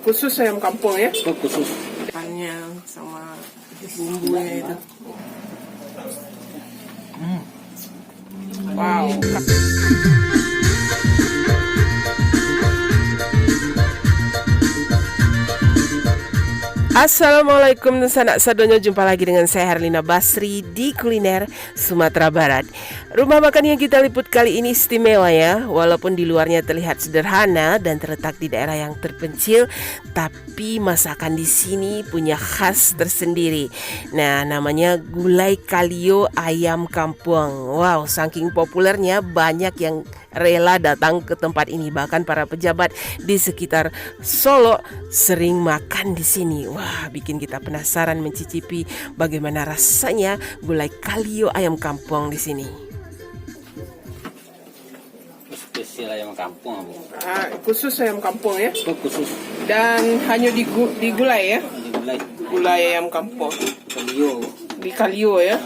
Khusus ayam kampung ya. Oh, khusus. Ikannya sama bumbunya itu. Wow. Assalamualaikum sanak sadonyo, jumpa lagi dengan saya Herlina Basri di Kuliner Sumatera Barat. Rumah makan yang kita liput kali ini istimewa ya. Walaupun di luarnya terlihat sederhana dan terletak di daerah yang terpencil, tapi masakan di sini punya khas tersendiri. Nah, namanya gulai kalio ayam kampung. Wow, saking populernya banyak yang rela datang ke tempat ini. Bahkan para pejabat di sekitar Solo sering makan di sini. Wah, bikin kita penasaran mencicipi bagaimana rasanya gulai kalio ayam kampung di sini. Spesial ayam kampung, Bu. Khusus ayam kampung ya. Oh, khusus. Dan hanya digulai ya. Gulai Gulai ayam kampung. kalio. Di kalio ya.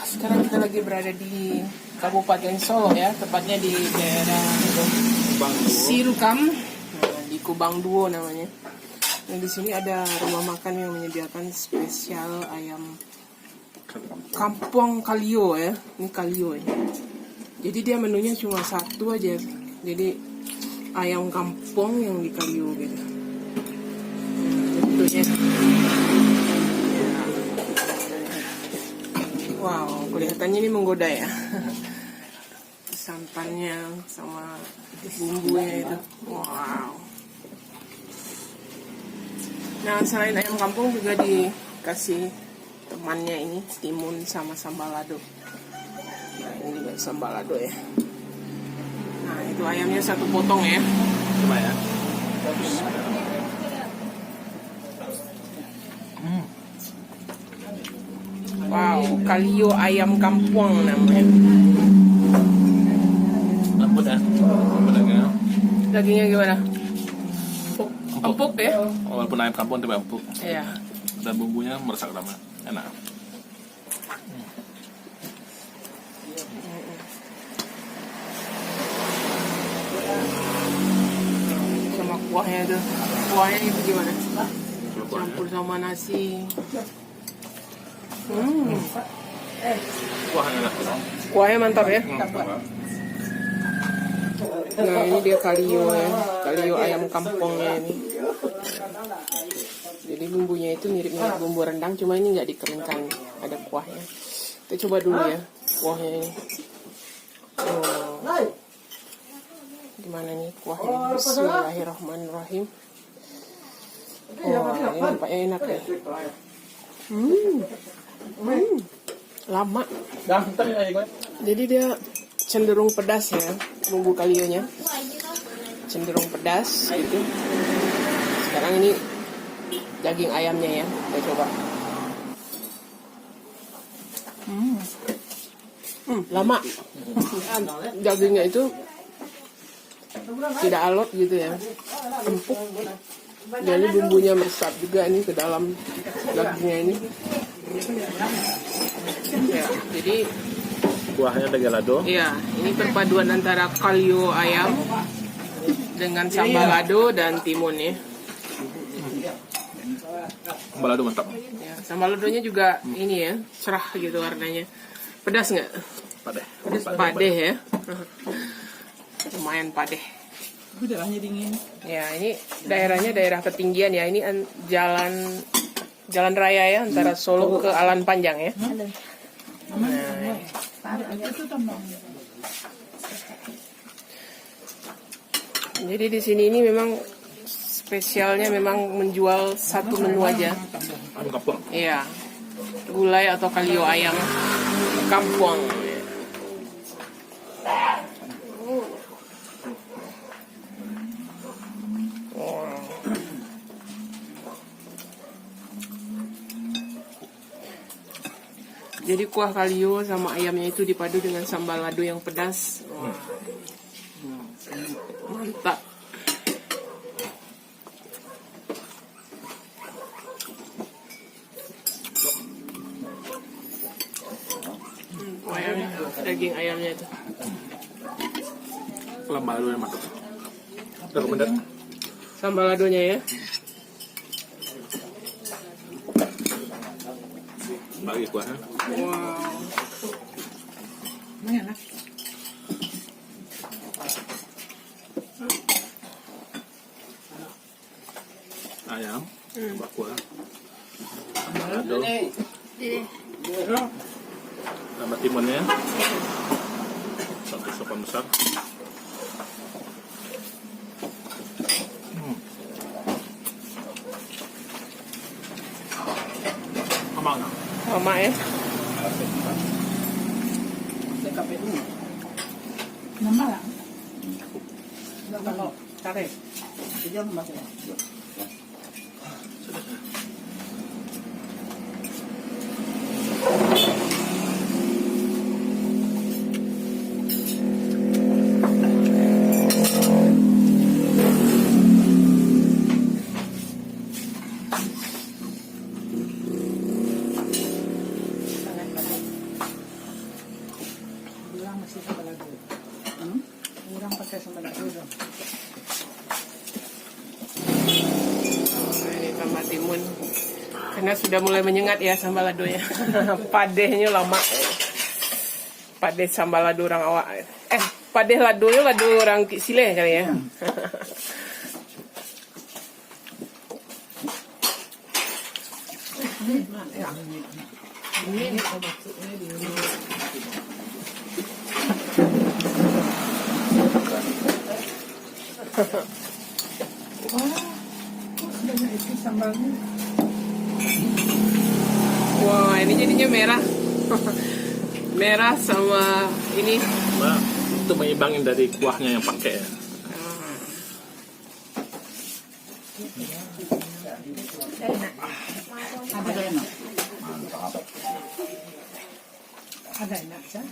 Sekarang kita lagi berada di Kabupaten Solo ya, tepatnya di daerah Sirukam, di Kubang Duo namanya. Nah, di sini ada rumah makan yang menyediakan spesial ayam kampung kalio ya. Ini kalio ya. Jadi dia menunya cuma satu aja. Jadi ayam kampung yang di kalio gitu. Bentuknya. Wow, kelihatannya ini menggoda ya. Santannya sama bumbunya itu. Wow. Nah, selain ayam kampung juga dikasih temannya ini timun sama sambal lado. Nah, ini juga sambal lado ya. Nah, itu ayamnya satu potong ya. Coba ya. Wow, kalio ayam kampung namanya. Lembut ya. Lembut dagingnya. Dagingnya gimana? Empuk ya? Walaupun ayam kampung tapi empuk. Iya. Dan bumbunya meresap lama. Enak. Sama kuahnya tuh. Kuahnya itu gimana? Campur sama nasi. Wah, enak. Kuahnya mantap ya. Nah, ini dia kalio ya. Kalio ayam kampungnya ini. Jadi bumbunya itu mirip-mirip bumbu rendang, cuma ini nggak dikeringkan. Ada kuahnya. Kita coba dulu ya kuahnya ini. Oh. Gimana nih kuahnya? Bismillahirrahmanirrahim. Wah, ini nampaknya enak ya. Lama. Jadi dia cenderung pedas ya, bumbu kalionya cenderung pedas gitu. Sekarang ini daging ayamnya ya, kita coba. Lama. Dagingnya itu tidak alot gitu ya, empuk. Jadi bumbunya meresap juga ini ke dalam dagingnya ini. Ya, jadi Kuahnya daging lado. iya, ini perpaduan antara kalio ayam dengan sambal lado dan timun ya. Sambal lado mantap. Ya, sambal ladonya juga ini ya, cerah gitu warnanya. Pedas nggak? Padeh. Padeh ya. Lumayan padeh. Udaranya dingin. Ya, ini daerahnya daerah ketinggian ya. Ini jalan raya ya antara Solo ke Alan Panjang ya. Jadi di sini ini memang spesialnya memang menjual satu menu aja. Ayam kampung. Iya. Gulai atau kalio ayam kampung. Jadi kuah kalio sama ayamnya itu dipadu dengan sambal lado yang pedas. Mantap. daging ayamnya itu. Lama dulu yang mantap. Udah bener. Sambal ladonya ya. Bagi kuahnya. Wow. Enak. Ayam. Tambah kuah. Lado. Tambah timunnya. Satu sopan besar. Amang. Mama ya. Nama lah. Kalau tarik, dia masuk. Orang masih sambal lado. Orang pakai sambal lado dong. Nah, ini tambah timun. Karena sudah mulai menyengat ya sambal ladonya. Padehnya lama. Padeh sambal lado orang awak. Padeh ladonya lado orang Sile kali ya. Banyak itu sambalnya. Wah, ini jadinya merah. Merah sama ini. Nah, itu mengimbangin dari kuahnya yang pakai ya. Ada enak. Ada enak sah.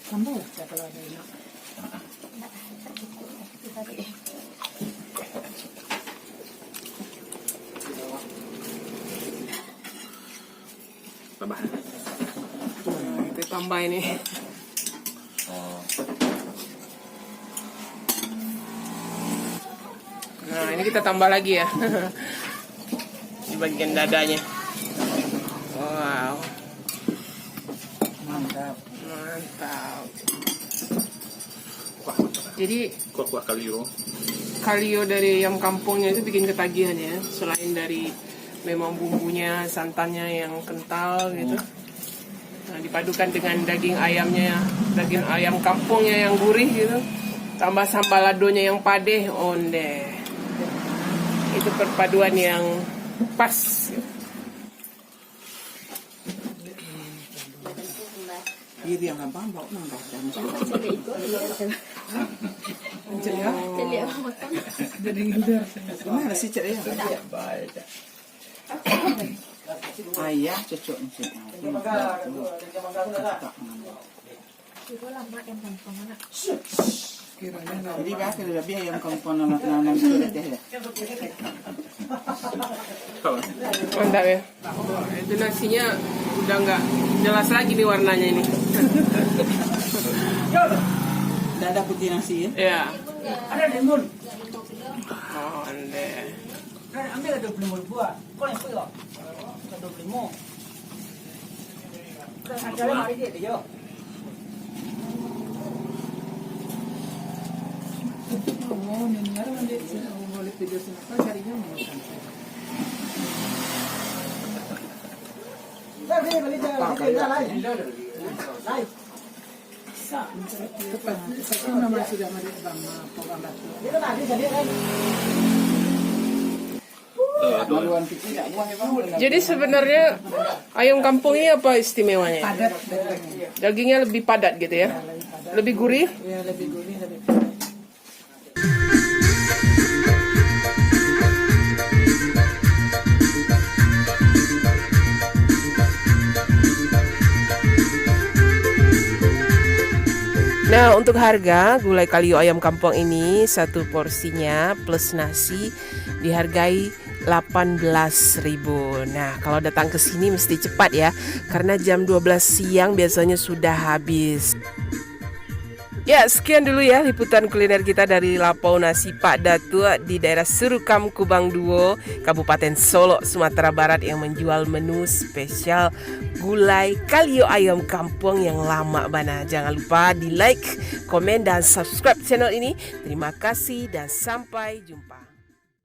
Sambal lah kalau ada enak. Tambahnya. Nah, kita tambah ini. Nah, ini kita tambah lagi ya. Di bagian dadanya. Wow, Mantap. mantap. Kuah mantap. Jadi Kuah kalio. kalio dari ayam kampungnya itu bikin ketagihan ya. Selain dari memang bumbunya, santannya yang kental gitu. Nah, dipadukan dengan daging ayamnya, daging ayam kampungnya yang gurih gitu. Tambah sambal ladonya yang padeh, onde. Itu perpaduan yang pas. Diri yang gampang bawa nambah dan jadi ngiler. Gimana sih cek ya? Ayah cocok sih. Jadi bahasa lebih ayam kampung nanam sudah teh ya. Mantap ya. Wah, itu nasinya udah nggak jelas lagi nih warnanya ini. Dada putih nasi ya. Ya. Ada lemon. Oh, onde. Ambil 25 buah. Kau yang kuih 25. Ada lagi dia dia. Oh, nengar mandi boleh video apa carinya mau. Jadi sebenarnya ayam kampung ini apa istimewanya? Padat. Dagingnya lebih padat gitu ya? Lebih gurih? Ya lebih gurih lebih padat. Nah, Nah, untuk harga gulai kalio ayam kampung ini satu porsinya plus nasi dihargai 18.000. Nah, kalau datang ke sini mesti cepat ya, karena jam 12 siang biasanya sudah habis. Ya, sekian dulu ya liputan kuliner kita dari Lapau Nasi Pak Datuk di daerah Serukam Kubang Duo, Kabupaten Solo, Sumatera Barat yang menjual menu spesial gulai kalio ayam kampung yang lama bana. Jangan lupa di like, komen, dan subscribe channel ini. Terima kasih dan sampai jumpa.